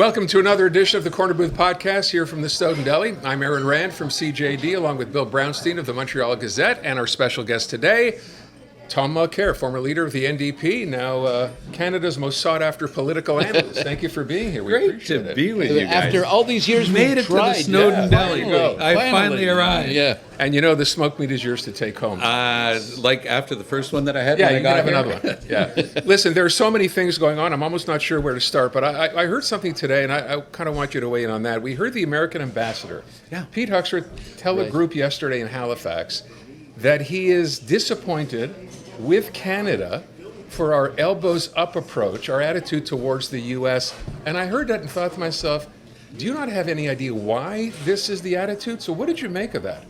Welcome to another edition of the Corner Booth Podcast here from the Snowdon Deli. I'm Aaron Rand from CJD, along with Bill Brownstein of the Montreal Gazette, and our special guest today, Tom Mulcair, former leader of the NDP, now Canada's most sought-after political analyst. Thank you for being here. We Great to be with you guys. After all these years, made it tried. to the Snowdon Deli. I finally arrived. Yeah. And you know, the smoked meat is yours to take home. Like after the first one that I had, Yeah, when you I got can have here. another one. Yeah. Listen, there are so many things going on. I'm almost not sure where to start, but I heard something today, and I kind of want you to weigh in on that. We heard the American ambassador, Pete Huxford, tell a group yesterday in Halifax that he is disappointed with Canada for our elbows up approach, our attitude towards the U.S. And I heard that and thought to myself, do you not have any idea why this is the attitude? So what did you make of that?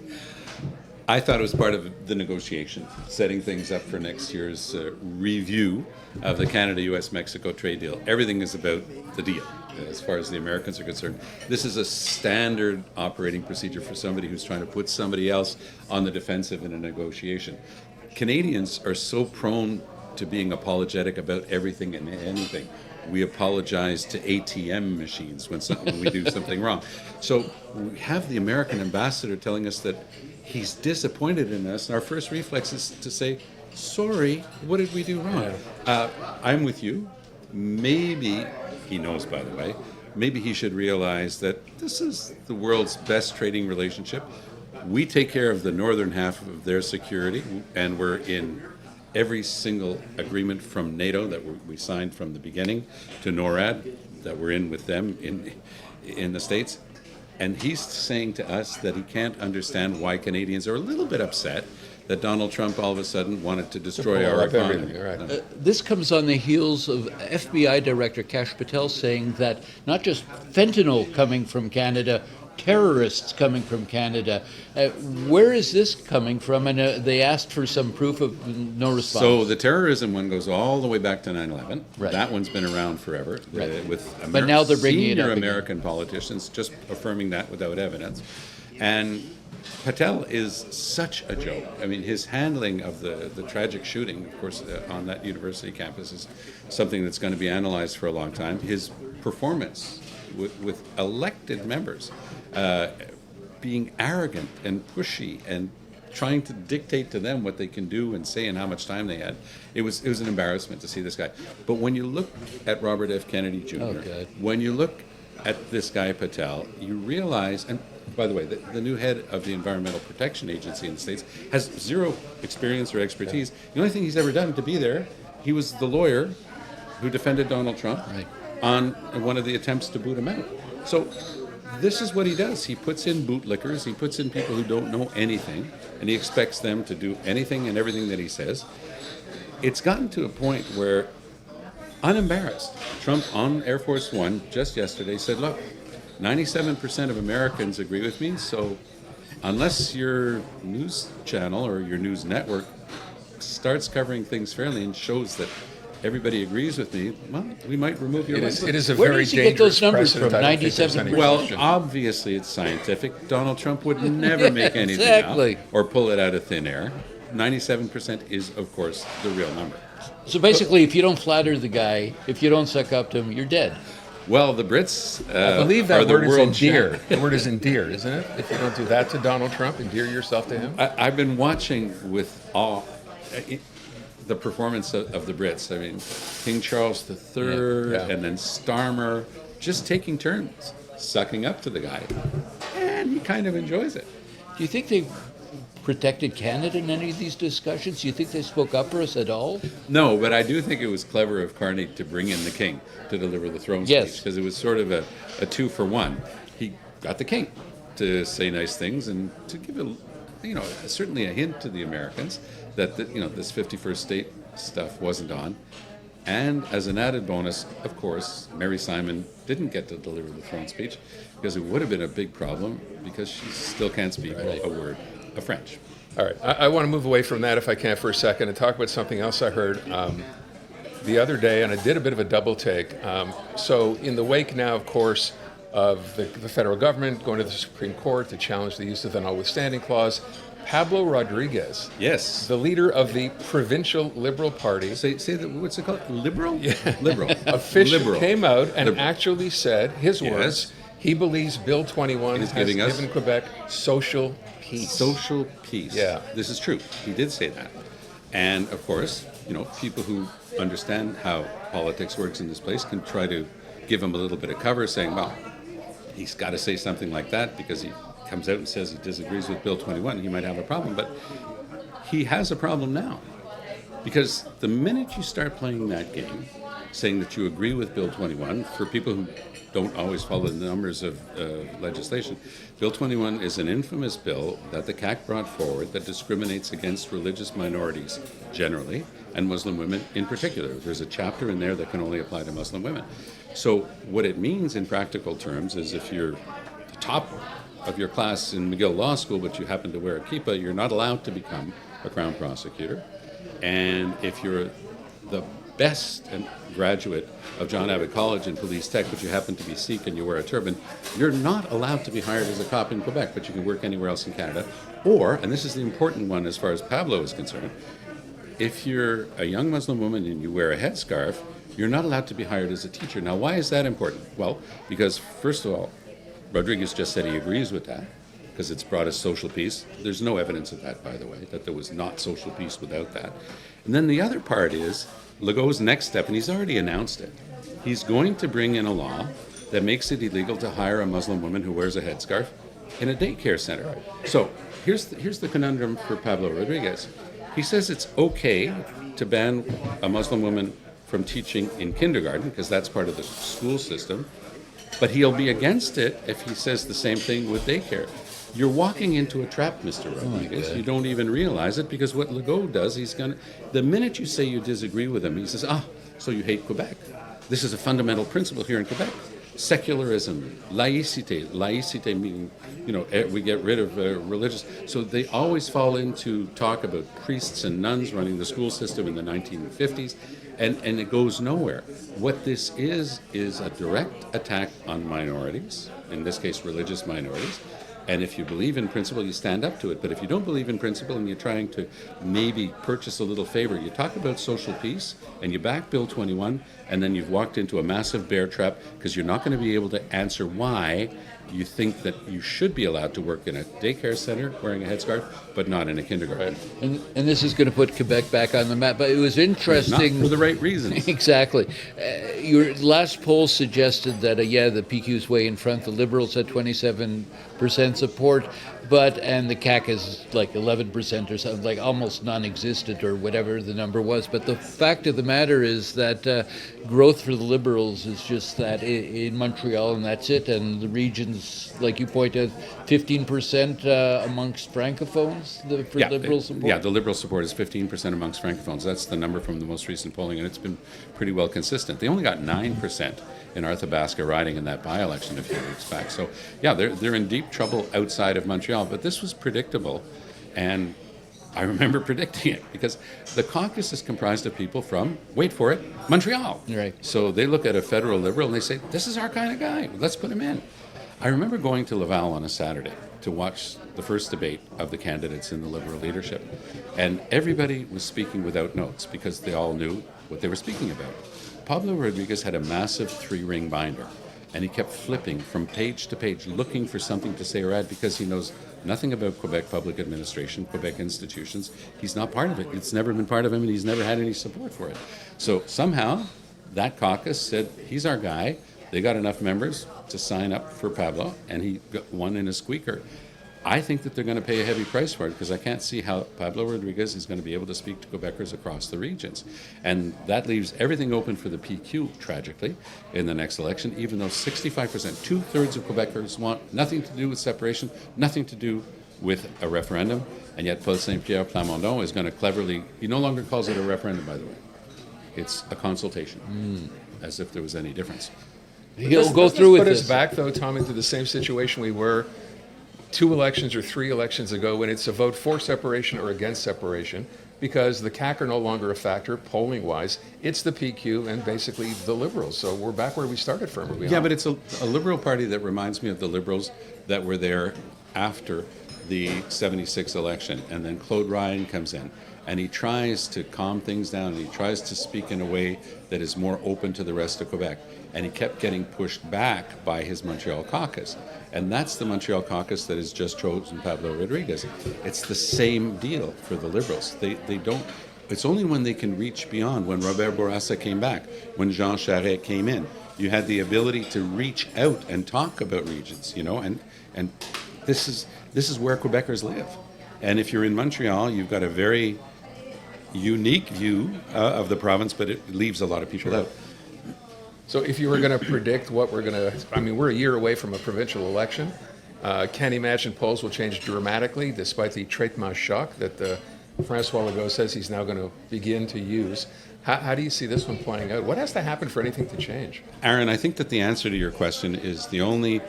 I thought it was part of the negotiation, setting things up for next year's review of the Canada-U.S.-Mexico trade deal. Everything is about the deal, as far as the Americans are concerned. This is a standard operating procedure for somebody who's trying to put somebody else on the defensive in a negotiation. Canadians are so prone to being apologetic about everything and anything. We apologize to ATM machines when we do something wrong. So we have the American ambassador telling us that he's disappointed in us, and our first reflex is to say, sorry, what did we do wrong? I'm with you. Maybe, he knows by the way, maybe he should realize that this is the world's best trading relationship. We take care of the northern half of their security, and we're in every single agreement from NATO that we signed from the beginning to NORAD that we're in with them in the States. And he's saying to us that he can't understand why Canadians are a little bit upset that Donald Trump all of a sudden wanted to destroy our economy. Right. This comes on the heels of FBI Director Kash Patel saying that not just fentanyl coming from Canada, terrorists coming from Canada. Where is this coming from? And they asked for some proof of no response. So the terrorism one goes all the way back to 9/11. Right. That one's been around forever. Right. With But now they're bringing it up senior again. American politicians just affirming that without evidence. And Patel is such a joke. I mean, his handling of the tragic shooting, of course, on that university campus is something that's going to be analyzed for a long time. His performance with elected members, being arrogant and pushy and trying to dictate to them what they can do and say and how much time they had. It was an embarrassment to see this guy. But when you look at Robert F. Kennedy Jr., when you look at this guy Patel, you realize, and by the way, the new head of the Environmental Protection Agency in the States has zero experience or expertise. The only thing he's ever done to be there, he was the lawyer who defended Donald Trump on one of the attempts to boot him out. So this is what he does. He puts in bootlickers, he puts in people who don't know anything, and he expects them to do anything and everything that he says. It's gotten to a point where, unembarrassed, Trump on Air Force One just yesterday said, look, 97% of Americans agree with me, so unless your news channel or your news network starts covering things fairly and shows that everybody agrees with me, well, we might remove your license. It is a Where very does he get dangerous those numbers precedent. from? I don't think there's 97%? any Well, question. obviously it's scientific. Donald Trump would never make anything Exactly. up or pull it out of thin air. 97% is, of course, the real number. So basically, if you don't flatter the guy, if you don't suck up to him, you're dead. Well, the Brits I believe that are the word is world endear. The word is endear, isn't it? If you don't do that to Donald Trump, endear yourself to him. I've been watching with awe the performance of the Brits. I mean, King Charles III and then Starmer just taking turns, sucking up to the guy. And he kind of enjoys it. Do you think they protected Canada in any of these discussions? Do you think they spoke up for us at all? No, but I do think it was clever of Carney to bring in the king to deliver the throne speech, because it was sort of a 2-for-1. He got the king to say nice things and to give certainly a hint to the Americans that this 51st state stuff wasn't on. And as an added bonus, of course, Mary Simon didn't get to deliver the throne speech because it would have been a big problem because she still can't speak a word of French. All right. I want to move away from that, if I can, for a second and talk about something else I heard the other day, and I did a bit of a double take. So in the wake now, of course, of the federal government going to the Supreme Court to challenge the use of the Notwithstanding clause, Pablo Rodriguez, Yes. the leader of the provincial Liberal Party, Say that. What's it called? Liberal. Yeah. Liberal. officially Liberal. came out and Liberal. actually said, his Yes. words, he believes Bill 21 He's has giving us- given Quebec social peace. Social peace. Yeah. This is true. He did say that. And of course, people who understand how politics works in this place can try to give him a little bit of cover, saying, well, he's got to say something like that because he comes out and says he disagrees with Bill 21. He might have a problem. But he has a problem now. Because the minute you start playing that game, saying that you agree with Bill 21, for people who don't always follow the numbers of legislation, Bill 21 is an infamous bill that the CAC brought forward that discriminates against religious minorities generally and Muslim women in particular. There's a chapter in there that can only apply to Muslim women. So what it means in practical terms is if you're the top of your class in McGill Law School but you happen to wear a kippah, you're not allowed to become a Crown prosecutor. And if you're the best graduate of John Abbott College in Police Tech, but you happen to be Sikh and you wear a turban, you're not allowed to be hired as a cop in Quebec, but you can work anywhere else in Canada. Or, and this is the important one as far as Pablo is concerned, if you're a young Muslim woman and you wear a headscarf, you're not allowed to be hired as a teacher. Now, why is that important? Well, because first of all, Rodriguez just said he agrees with that, because it's brought us social peace. There's no evidence of that, by the way, that there was not social peace without that. And then the other part is Legault's next step, and he's already announced it. He's going to bring in a law that makes it illegal to hire a Muslim woman who wears a headscarf in a daycare center. Right. So here's the conundrum for Pablo Rodriguez. He says it's okay to ban a Muslim woman from teaching in kindergarten, because that's part of the school system, but he'll be against it if he says the same thing with daycare. You're walking into a trap, Mr. Rodriguez. You don't even realize it, because what Legault does, the minute you say you disagree with him, he says, so you hate Quebec. This is a fundamental principle here in Quebec. Secularism, laïcité meaning, we get rid of religious. So they always fall into talk about priests and nuns running the school system in the 1950s, and it goes nowhere. What this is a direct attack on minorities, in this case religious minorities. And if you believe in principle, you stand up to it. But if you don't believe in principle and you're trying to maybe purchase a little favor, you talk about social peace and you back Bill 21, and then you've walked into a massive bear trap, because you're not going to be able to answer why you think that you should be allowed to work in a daycare center wearing a headscarf, but not in a kindergarten. And this is going to put Quebec back on the map. But it was interesting. Not for the right reasons. Exactly. Your last poll suggested that, the PQ's way in front. The Liberals had 27% support, and the CAC is like 11% or something, like almost non-existent or whatever the number was. But the fact of the matter is that growth for the Liberals is just that in Montreal, and that's it. And the regions, like you pointed, 15% amongst Francophones for Liberal support? Yeah, the Liberal support is 15% amongst Francophones. That's the number from the most recent polling, and it's been pretty well consistent. They only got 9% in Arthabaska riding in that by-election a few weeks back. So, they're in deep trouble outside of Montreal, but this was predictable, and I remember predicting it, because the caucus is comprised of people from, wait for it, Montreal. Right. So they look at a federal Liberal and they say, this is our kind of guy, let's put him in. I remember going to Laval on a Saturday to watch the first debate of the candidates in the Liberal leadership, and everybody was speaking without notes because they all knew what they were speaking about. Pablo Rodriguez had a massive 3-ring binder, and he kept flipping from page to page looking for something to say or add, because he knows nothing about Quebec public administration, Quebec institutions. He's not part of it. It's never been part of him, and he's never had any support for it. So somehow that caucus said, he's our guy. They got enough members to sign up for Pablo, and he won in a squeaker. I think that they're going to pay a heavy price for it, because I can't see how Pablo Rodriguez is going to be able to speak to Quebecers across the regions. And that leaves everything open for the PQ, tragically, in the next election, even though 65%, two-thirds of Quebecers want nothing to do with separation, nothing to do with a referendum, and yet Paul Saint-Pierre Plamondon is going to cleverly, he no longer calls it a referendum, by the way. It's a consultation, as if there was any difference. He'll go through with this. this. Put us back, though, Tom, into the same situation we were 2 elections or 3 elections ago, when it's a vote for separation or against separation, because the CAC are no longer a factor polling-wise. It's the PQ and basically the Liberals. So we're back where we started from. Yeah, but it's a Liberal Party that reminds me of the Liberals that were there after the 76 election, and then Claude Ryan comes in, and he tries to calm things down, and he tries to speak in a way that is more open to the rest of Quebec. And he kept getting pushed back by his Montreal caucus. And that's the Montreal caucus that has just chosen Pablo Rodriguez. It's the same deal for the Liberals. They don't. It's only when they can reach beyond, when Robert Bourassa came back, when Jean Charest came in, you had the ability to reach out and talk about regions, and this is where Quebecers live. And if you're in Montreal, you've got a very unique view of the province, but it leaves a lot of people out. So if you were going to predict what we're a year away from a provincial election. Can't imagine polls will change dramatically, despite the traitement choc that François Legault says he's now going to begin to use. How do you see this one playing out? What has to happen for anything to change? Aaron, I think that the answer to your question is the only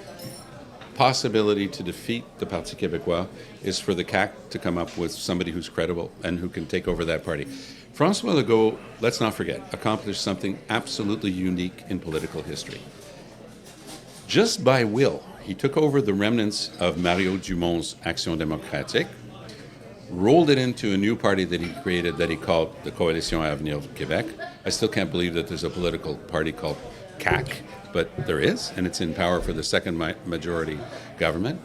possibility to defeat the Parti Québécois is for the CAQ to come up with somebody who's credible and who can take over that party. François Legault, let's not forget, accomplished something absolutely unique in political history. Just by will, he took over the remnants of Mario Dumont's Action démocratique, rolled it into a new party that he created that he called the Coalition Avenir Québec. I still can't believe that there's a political party called CAQ, but there is, and it's in power for the second majority government.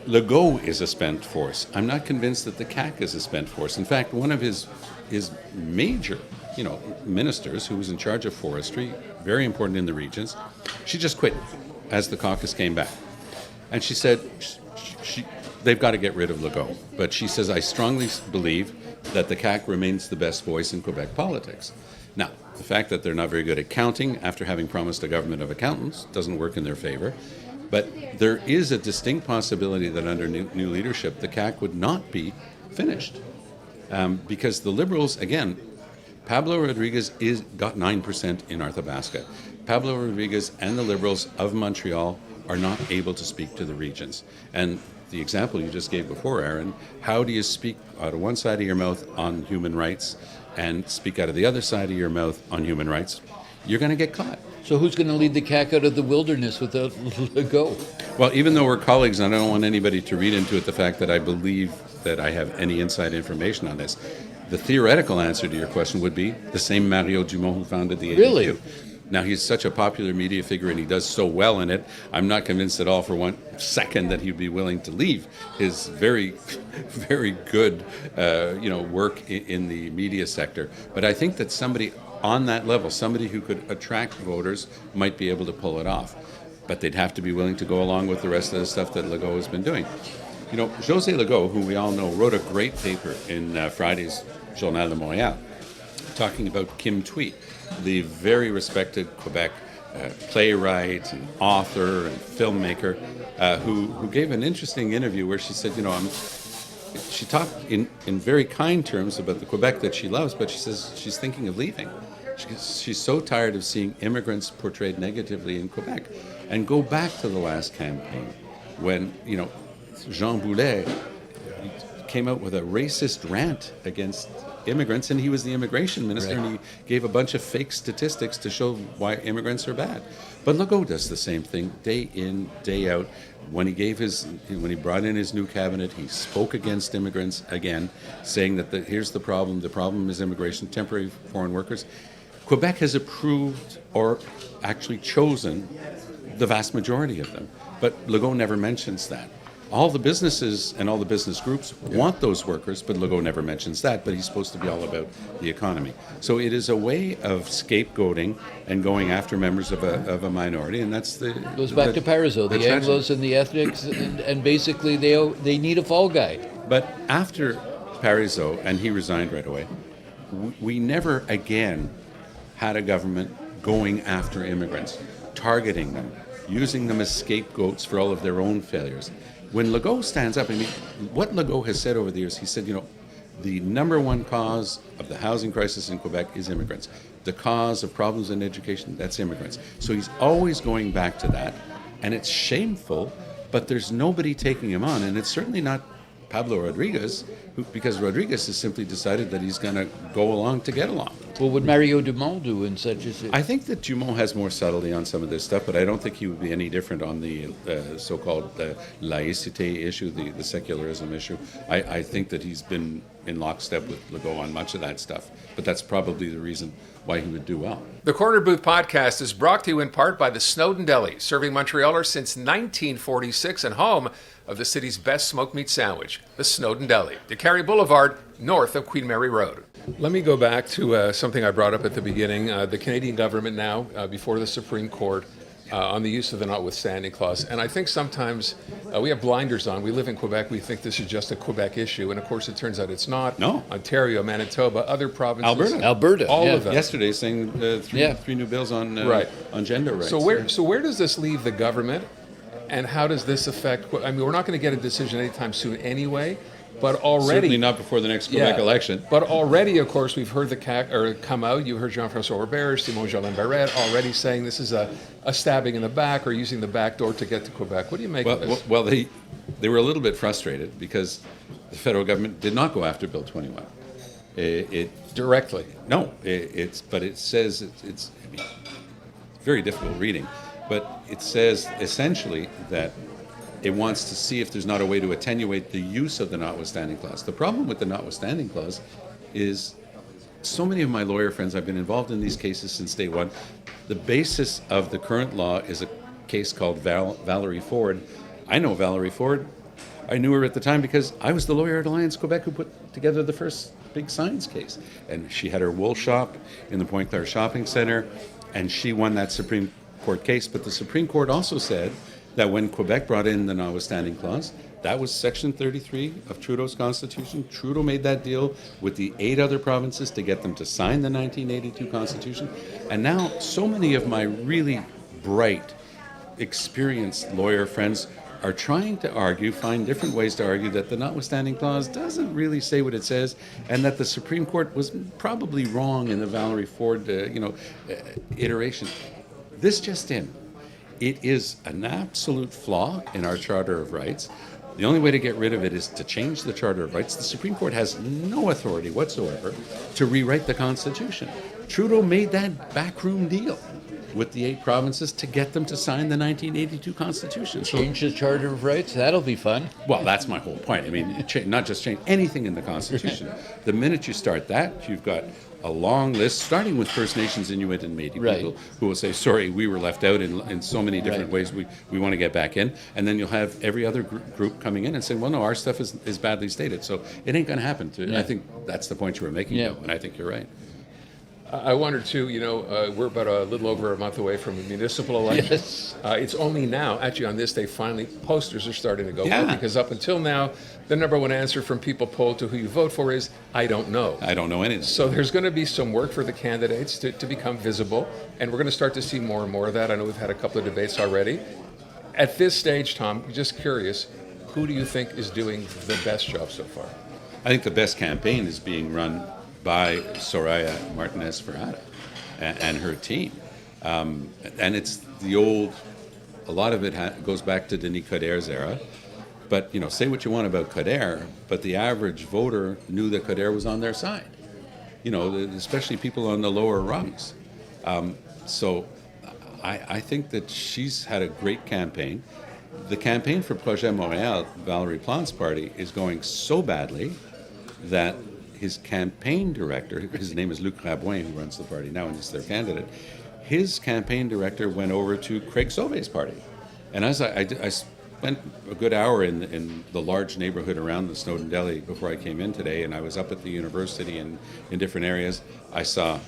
Legault is a spent force. I'm not convinced that the CAQ is a spent force. In fact, one of his major, ministers, who was in charge of forestry, very important in the regions, she just quit as the caucus came back, and she said they've got to get rid of Legault. But she says, I strongly believe that the CAQ remains the best voice in Quebec politics. Now, the fact that they're not very good at counting after having promised a government of accountants doesn't work in their favor. But there is a distinct possibility that under new leadership, the CAQ would not be finished. Because the Liberals, again, Pablo Rodriguez got 9% in Arthabaska. Pablo Rodriguez and the Liberals of Montreal are not able to speak to the regions. And the example you just gave before, Aaron, how do you speak out of one side of your mouth on human rights and speak out of the other side of your mouth on human rights? You're going to get caught. So who's going to lead the CAQ out of the wilderness without Legault? Well, even though we're colleagues, and I don't want anybody to read into it the fact that I believe that I have any inside information on this, the theoretical answer to your question would be the same Mario Dumont who founded the ADQ. Really? Now, he's such a popular media figure and he does so well in it, I'm not convinced at all for 1 second that he'd be willing to leave his very, very good work in the media sector. But I think that somebody on that level, somebody who could attract voters, might be able to pull it off. But they'd have to be willing to go along with the rest of the stuff that Legault has been doing. José Legault, who we all know, wrote a great paper in Friday's Journal de Montréal talking about Kim Thuy, the very respected Quebec playwright and author and filmmaker, who gave an interesting interview where she said, she talked in very kind terms about the Quebec that she loves, but she says she's thinking of leaving. She's so tired of seeing immigrants portrayed negatively in Quebec. And go back to the last campaign when, Jean Boulet came out with a racist rant against immigrants, and he was the immigration minister, right. And he gave a bunch of fake statistics to show why immigrants are bad. But Legault does the same thing day in, day out. When he brought in his new cabinet, he spoke against immigrants again, saying that here's the problem. The problem is immigration, temporary foreign workers. Quebec has approved or actually chosen the vast majority of them, but Legault never mentions that. All the businesses and all the business groups want those workers, but Legault never mentions that, but he's supposed to be all about the economy. So it is a way of scapegoating and going after members of a minority, and that's the... Goes back to Parizeau, the Anglos and the ethnics, and basically they need a fall guy. But after Parizeau, and he resigned right away, we never again had a government going after immigrants, targeting them, using them as scapegoats for all of their own failures. When Legault stands up, what Legault has said over the years, he said, the number one cause of the housing crisis in Quebec is immigrants. The cause of problems in education, that's immigrants. So he's always going back to that, and it's shameful, but there's nobody taking him on, and it's certainly not Pablo Rodriguez, because Rodriguez has simply decided that he's going to go along to get along. What would Mario Dumont do in such a situation? I think that Dumont has more subtlety on some of this stuff, but I don't think he would be any different on the so-called laïcité issue, the secularism issue. I think that he's been in lockstep with Legault on much of that stuff, but that's probably the reason why he would do well. The Corner Booth podcast is brought to you in part by the Snowdon Deli, serving Montrealers since 1946 and home of the city's best smoked meat sandwich, the Snowdon Deli, DeCarry Boulevard, north of Queen Mary Road. Let me go back to something I brought up at the beginning. The Canadian government now, before the Supreme Court, on the use of the Notwithstanding clause. And I think sometimes we have blinders on. We live in Quebec. We think this is just a Quebec issue. And of course, it turns out it's not. No. Ontario, Manitoba, other provinces. Alberta. All of them. Yesterday, saying three new bills on gender rights. So where does this leave the government? And how does this affect? I mean, we're not going to get a decision anytime soon anyway. But already, certainly not before the next Quebec election. But already, of course, we've heard the CAQ come out. You heard Jean-François Robert, Simon Jolin Barrette already saying this is a stabbing in the back or using the back door to get to Quebec. What do you make of this? Well, they were a little bit frustrated because the federal government did not go after Bill 21. It directly. No, but it says it's very difficult reading, but it says essentially that it wants to see if there's not a way to attenuate the use of the Notwithstanding clause. The problem with the Notwithstanding clause is so many of my lawyer friends, I've been involved in these cases since day one. The basis of the current law is a case called Valerie Ford. I know Valerie Ford. I knew her at the time because I was the lawyer at Alliance Quebec who put together the first big science case. And she had her wool shop in the Pointe Claire Shopping Centre, and she won that Supreme Court case. But the Supreme Court also said that when Quebec brought in the Notwithstanding clause, that was Section 33 of Trudeau's Constitution. Trudeau made that deal with the 8 other provinces to get them to sign the 1982 Constitution. And now so many of my really bright, experienced lawyer friends are trying to find different ways to argue that the Notwithstanding clause doesn't really say what it says, and that the Supreme Court was probably wrong in the Valerie Ford, iteration. This just in. It is an absolute flaw in our Charter of Rights. The only way to get rid of it is to change the Charter of Rights. The Supreme Court has no authority whatsoever to rewrite the Constitution. Trudeau made that backroom deal with the 8 provinces to get them to sign the 1982 Constitution. Change the Charter of Rights? That'll be fun. Well, that's my whole point. I mean, not just change anything in the Constitution. The minute you start that, you've got a long list, starting with First Nations, Inuit, and Métis people, who will say, sorry, we were left out in so many different ways, we want to get back in. And then you'll have every other group coming in and saying, well, no, our stuff is badly stated, so it ain't going to happen. I think that's the point you were making, though, and I think you're right. I wonder, too, we're about a little over a month away from the municipal election. Yes. It's only now, actually on this day, finally, posters are starting to go up, because up until now, the number one answer from people polled to who you vote for is, I don't know. I don't know anything. So there's going to be some work for the candidates to become visible, and we're going to start to see more and more of that. I know we've had a couple of debates already. At this stage, Tom, just curious, who do you think is doing the best job so far? I think the best campaign is being run by Soraya Martinez Ferrada and her team. And it's the old, a lot of it goes back to Denis Coderre's era. But, say what you want about Coderre, but the average voter knew that Coderre was on their side. Especially people on the lower rungs. So I think that she's had a great campaign. The campaign for Projet Montréal, Valérie Plante's party, is going so badly that his campaign director, his name is Luc Rabouin, who runs the party now and is their candidate, his campaign director went over to Craig Sauvé's party. And as I spent a good hour in the large neighborhood around the Snowdon Deli before I came in today, and I was up at the university and in different areas. I saw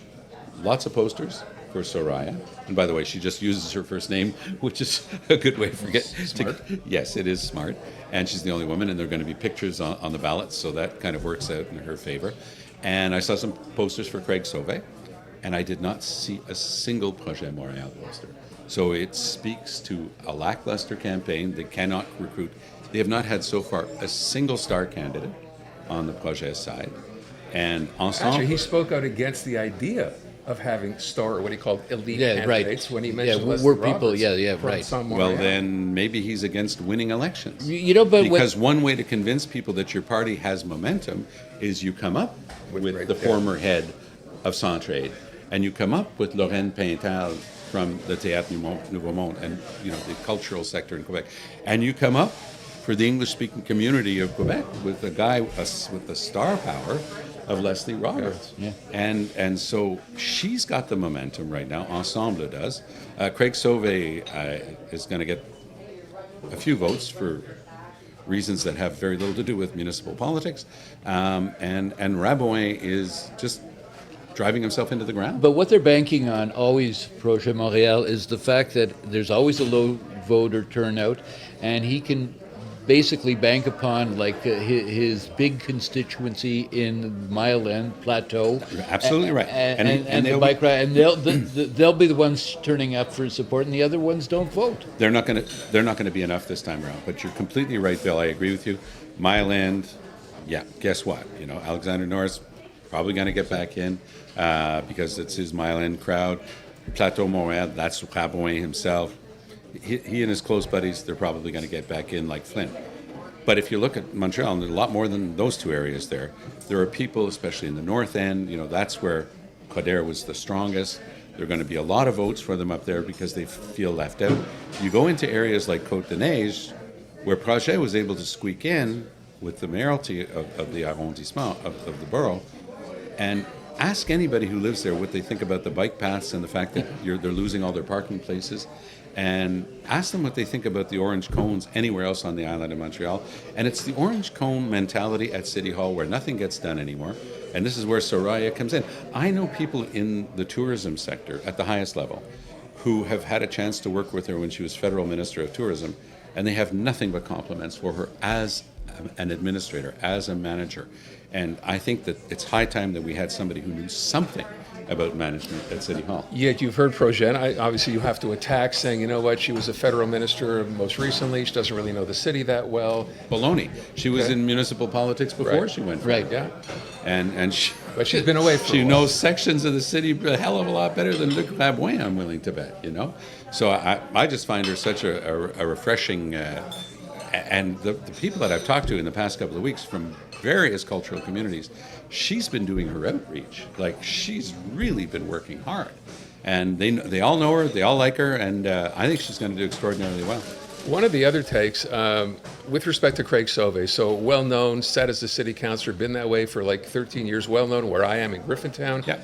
lots of posters for Soraya. And by the way, she just uses her first name, which is a good way to forget. Smart. Yes, it is smart. And she's the only woman, and there are going to be pictures on the ballots, so that kind of works out in her favor. And I saw some posters for Craig Sauvé, and I did not see a single Projet Montréal poster. So it speaks to a lackluster campaign. They cannot recruit. They have not had so far a single star candidate on the Projet side. And ensemble, Actually, he spoke out against the idea of having star, or what he called elite Yeah, right. candidates when he mentioned Yeah, Leslie we're people, Roberts from right. Saint Well, Montreal. then maybe he's against winning elections. You know, but Because one way to convince people that your party has momentum is you come up with great the depth. former head of Centraide, and you come up with Lorraine Pintal from the Théâtre Nouveau Monde and the cultural sector in Quebec, and you come up for the English-speaking community of Quebec with a guy with the star power of Leslie Roberts. Yeah. And so she's got the momentum right now. Ensemble does. Craig Sauvé is going to get a few votes for reasons that have very little to do with municipal politics. And Rabouin is just driving himself into the ground. But what they're banking on always, Projet Montréal, is the fact that there's always a low voter turnout, and he can basically bank upon his big constituency in Mile End Plateau. Absolutely right. And the bike ride, and they'll be the ones turning up for support, and the other ones don't vote. They're not going to be enough this time around. But you're completely right, Bill. I agree with you. Mile End, yeah. Guess what? Alexander Norris probably going to get back in because it's his Mile End crowd. Plateau Montréal, that's Rabouin himself. He and his close buddies, they're probably going to get back in like Flynn. But if you look at Montreal, and there's a lot more than those two areas there are people, especially in the north end, that's where Coderre was the strongest. There are going to be a lot of votes for them up there because they feel left out. You go into areas like Côte-de-Neige, where Projet was able to squeak in with the mayoralty of the arrondissement, of the borough, and ask anybody who lives there what they think about the bike paths and the fact that they're losing all their parking places. And ask them what they think about the orange cones anywhere else on the island of Montreal. And it's the orange cone mentality at City Hall where nothing gets done anymore. And this is where Soraya comes in. I know people in the tourism sector at the highest level who have had a chance to work with her when she was Federal Minister of Tourism, and they have nothing but compliments for her as an administrator, as a manager. And I think that it's high time that we had somebody who knew something about management at City Hall. Yet you've heard Projet, obviously you have to attack, saying, she was a federal minister most recently, she doesn't really know the city that well. Baloney. She was in municipal politics before Right. she went. Right. Yeah. And But she's been away for she a while. knows sections of the city a hell of a lot better than Luc Rabouin, I'm willing to bet, So I just find her such a refreshing, and the people that I've talked to in the past couple of weeks from various cultural communities, she's been doing her outreach. She's really been working hard. And they all know her, they all like her, and I think she's going to do extraordinarily well. One of the other takes, with respect to Craig Sauvé, so well-known, set as the city councillor, been that way for 13 years, well-known where I am in Griffintown. Yeah.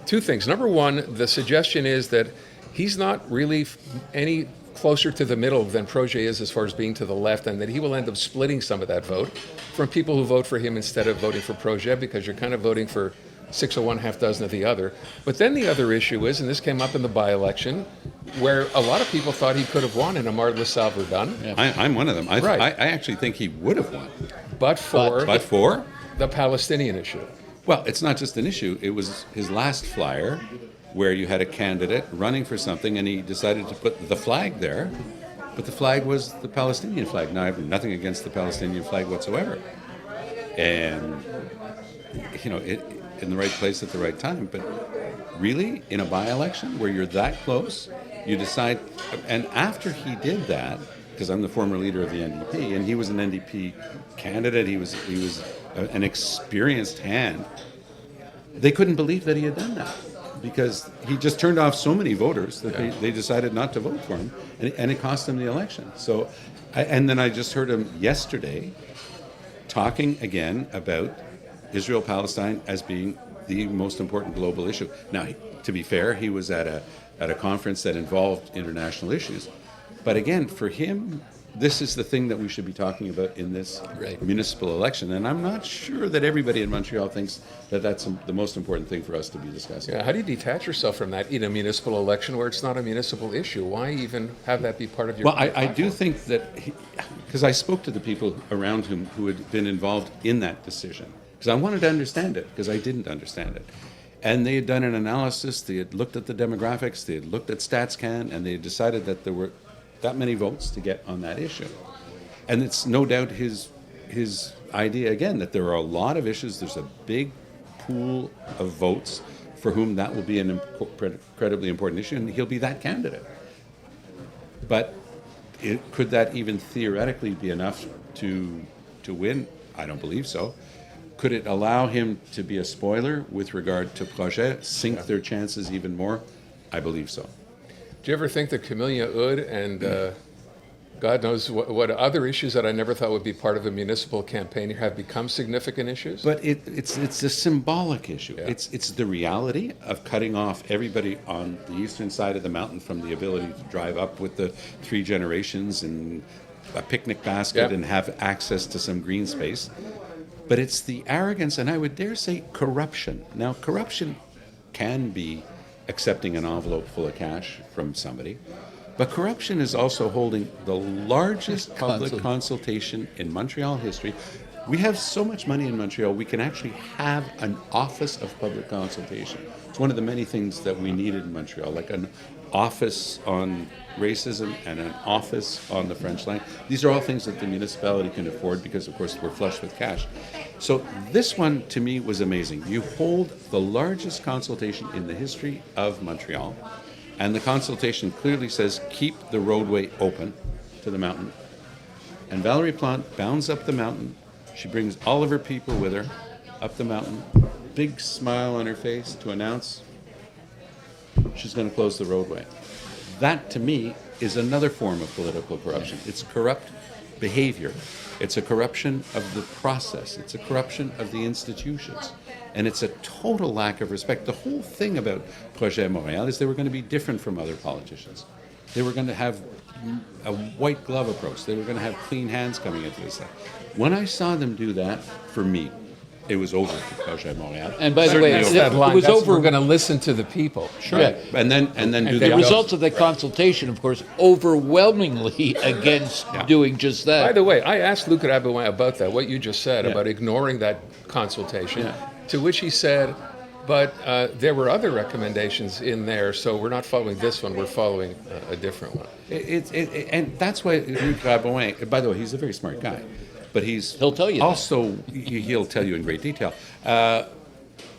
Two things. Number one, the suggestion is that he's not really any closer to the middle than Projet is as far as being to the left, and that he will end up splitting some of that vote from people who vote for him instead of voting for Projet, because you're kind of voting for 6 of one, half dozen of the other. But then the other issue is, and this came up in the by-election, where a lot of people thought he could have won in Amar LaSalle Verdun, I'm one of them. I Right. actually think he would have won. but For? the Palestinian issue. Well, it's not just an issue. It was his last flyer where you had a candidate running for something and he decided to put the flag there, but the flag was the Palestinian flag. Now, I have nothing against the Palestinian flag whatsoever. And, in the right place at the right time. But really, in a by-election where you're that close, you decide, and after he did that, because I'm the former leader of the NDP, and he was an NDP candidate, he was an experienced hand, they couldn't believe that he had done that, because he just turned off so many voters that they decided not to vote for him, and it cost them the election. So, and then I just heard him yesterday talking again about Israel-Palestine as being the most important global issue. Now, to be fair, he was at a conference that involved international issues. But again, for him, this is the thing that we should be talking about in this municipal election. And I'm not sure that everybody in Montreal thinks that that's the most important thing for us to be discussing. Yeah, how do you detach yourself from that in a municipal election where it's not a municipal issue? Why even have that be part of your... Well, I do think that, because I spoke to the people around him who had been involved in that decision, because I wanted to understand it, because I didn't understand it. And they had done an analysis, they had looked at the demographics, they had looked at StatsCan, and they had decided that there were that many votes to get on that issue. And it's no doubt his idea, again, that there are a lot of issues. There's a big pool of votes for whom that will be an incredibly important issue, and he'll be that candidate. But could that even theoretically be enough to win? I don't believe so. Could it allow him to be a spoiler with regard to Projet, sink their chances even more? I believe so. Do you ever think that Camilla Hood and God knows what other issues that I never thought would be part of a municipal campaign have become significant issues? But it's a symbolic issue. Yeah. It's the reality of cutting off everybody on the eastern side of the mountain from the ability to drive up with the 3 generations and a picnic basket and have access to some green space. But it's the arrogance, and I would dare say corruption. Now, corruption can be accepting an envelope full of cash from somebody, but corruption is also holding the largest public consultation in Montreal history. We have so much money in Montreal, we can actually have an office of public consultation. It's one of the many things that we needed in Montreal, like an office on racism and an office on the French language. These are all things that the municipality can afford because, of course, we're flush with cash. So this one, to me, was amazing. You hold the largest consultation in the history of Montreal, and the consultation clearly says, keep the roadway open to the mountain. And Valérie Plante bounds up the mountain. She brings all of her people with her up the mountain, big smile on her face to announce she's going to close the roadway. That, to me, is another form of political corruption. It's corrupt behavior. It's a corruption of the process. It's a corruption of the institutions. And it's a total lack of respect. The whole thing about Projet Montréal is they were going to be different from other politicians. They were going to have a white glove approach. They were going to have clean hands coming into this thing. When I saw them do that, for me, it was over for Projet Montréal. And by the way, it was over. We're going to listen to the people. Sure. Yeah. And then do the results of the consultation, of course, overwhelmingly against doing just that. By the way, I asked Luc Rabouin about that, what you just said, about ignoring that consultation, to which he said, but there were other recommendations in there, so we're not following this one, we're following a different one. And that's why Luc Rabouin, by the way, he's a very smart guy. But he'll tell you also he'll tell you in great detail. But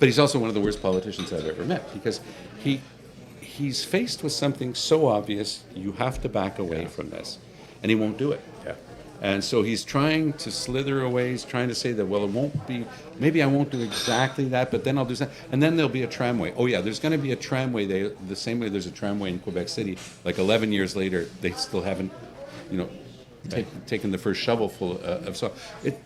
he's also one of the worst politicians I've ever met because he's faced with something so obvious you have to back away from this, and he won't do it. Yeah. And so he's trying to slither away. He's trying to say that, well, it won't be. Maybe I won't do exactly that, but then I'll do something. And then there'll be a tramway. Oh yeah, there's going to be a tramway. The same way there's a tramway in Quebec City. Like 11 years later, they still haven't, taken the first shovelful of salt.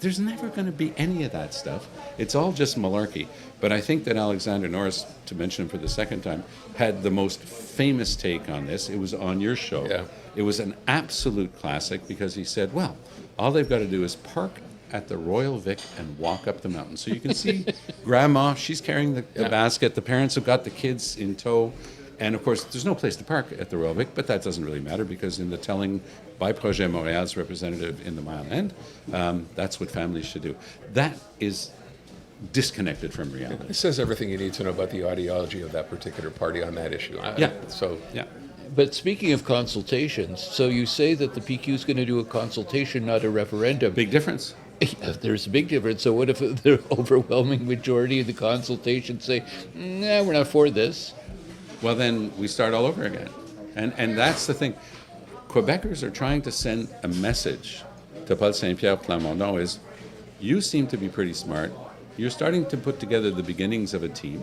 There's never going to be any of that stuff. It's all just malarkey. But I think that Alexander Norris, to mention him for the second time, had the most famous take on this. It was on your show. Yeah. It was an absolute classic because he said, well, all they've got to do is park at the Royal Vic and walk up the mountain. So you can see Grandma, she's carrying the basket. The parents have got the kids in tow. And of course, there's no place to park at the Royal Vic, but that doesn't really matter because in the telling by Projet Montréal's representative in the Mile End, that's what families should do. That is disconnected from reality. It says everything you need to know about the ideology of that particular party on that issue. Yeah. But speaking of consultations, so you say that the PQ is going to do a consultation, not a referendum. Big difference. Yeah, there's a big difference. So what if the overwhelming majority of the consultation say, nah, we're not for this? Well, then we start all over again. And that's the thing. Quebecers are trying to send a message to Paul Saint-Pierre Plamondon is, you seem to be pretty smart. You're starting to put together the beginnings of a team.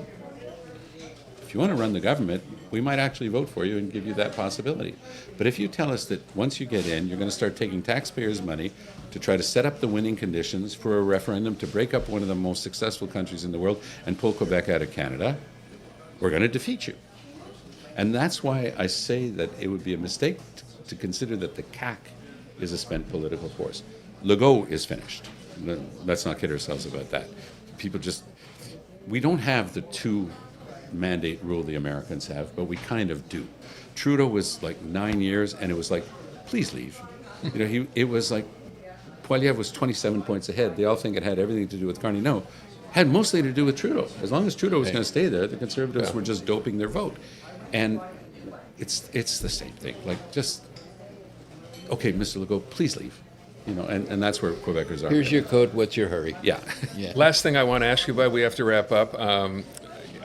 If you want to run the government, we might actually vote for you and give you that possibility. But if you tell us that once you get in, you're going to start taking taxpayers' money to try to set up the winning conditions for a referendum to break up one of the most successful countries in the world and pull Quebec out of Canada, we're going to defeat you. And that's why I say that it would be a mistake to consider that the CAQ is a spent political force. Legault is finished. Let's not kid ourselves about that. We don't have the 2-mandate rule the Americans have, but we kind of do. Trudeau was like 9 years, and it was like, please leave. It was like, Poilievre was 27 points ahead. They all think it had everything to do with Carney. No, it had mostly to do with Trudeau. As long as Trudeau was going to stay there, the Conservatives were just doping their vote. And it's the same thing. Like, just, okay, Mr. Legault, please leave. And that's where Quebecers are. Here's your code. What's your hurry? Yeah. Last thing I want to ask you about, we have to wrap up.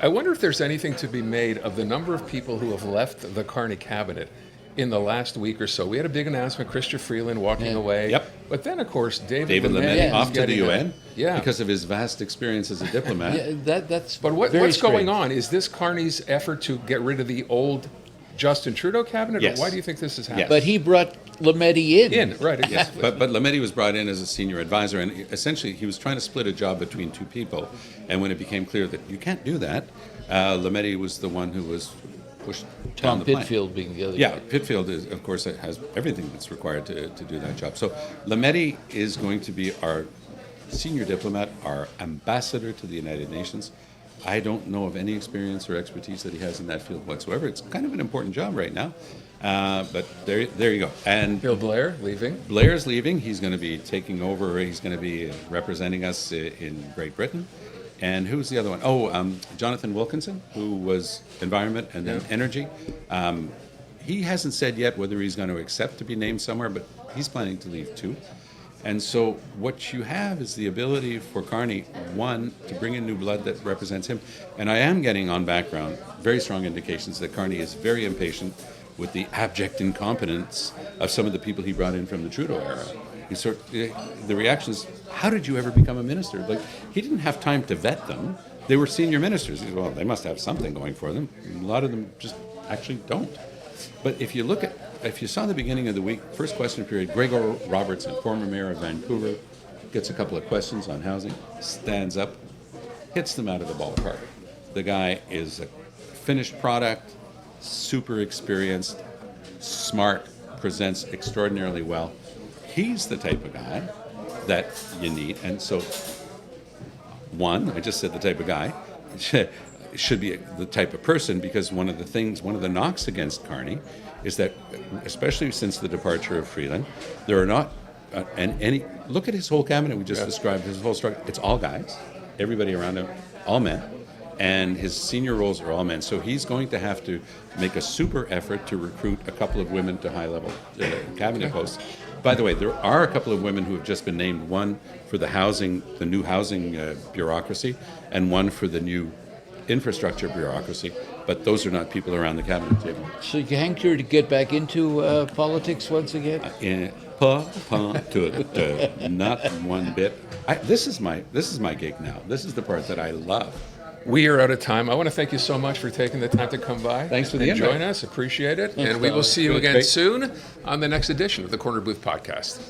I wonder if there's anything to be made of the number of people who have left the Carney cabinet in the last week or so. We had a big announcement, Chrystia Freeland walking away. Yep. But then, of course, David Lametti is off to the getting UN Yeah. because of his vast experience as a diplomat. That's But very what's going strange. on? Is this Carney's effort to get rid of the old Justin Trudeau cabinet? Yes. Or why do you think this is happening? But he brought Lametti in. Right, exactly. But Lametti was brought in as a senior advisor, and essentially he was trying to split a job between two people. And when it became clear that you can't do that, Lametti was the one who was pushed down Tom the plank. Pitfield being the other Yeah, guy. Pitfield is, of course, has everything that's required to do that job. So Lametti is going to be our senior diplomat, our ambassador to the United Nations. I don't know of any experience or expertise that he has in that field whatsoever. It's kind of an important job right now, but there you go. And Bill Blair leaving. Blair's leaving. He's going to be taking over. He's going to be representing us in Great Britain. And who's the other one? Oh, Jonathan Wilkinson, who was environment and then energy. He hasn't said yet whether he's going to accept to be named somewhere, but he's planning to leave too. And so what you have is the ability for Carney, one, to bring in new blood that represents him. And I am getting on background very strong indications that Carney is very impatient with the abject incompetence of some of the people he brought in from the Trudeau era. The reaction is, how did you ever become a minister? Like, he didn't have time to vet them. They were senior ministers. Well, they must have something going for them. A lot of them just actually don't. But if you saw the beginning of the week, first question period, Gregor Robertson, former mayor of Vancouver, gets a couple of questions on housing, stands up, hits them out of the ballpark. The guy is a finished product, super experienced, smart, presents extraordinarily well. He's the type of guy that you need. And so, one, I just said the type of guy, should be the type of person, because one of the knocks against Carney is that, especially since the departure of Freeland, there are not, look at his whole cabinet we just described, his whole structure, it's all guys, everybody around him, all men. And his senior roles are all men. So he's going to have to make a super effort to recruit a couple of women to high-level cabinet posts. By the way, there are a couple of women who have just been named, one for the new housing bureaucracy, and one for the new infrastructure bureaucracy, but those are not people around the cabinet table. So you hanker to get back into politics once again? Pas tout, not one bit. This is my gig now. This is the part that I love. We are out of time. I want to thank you so much for taking the time to come by. Thanks for the and invite. join us. Appreciate it. Thanks, And we will Tyler. see you Good. again Great. soon on the next edition of the Corner Booth Podcast.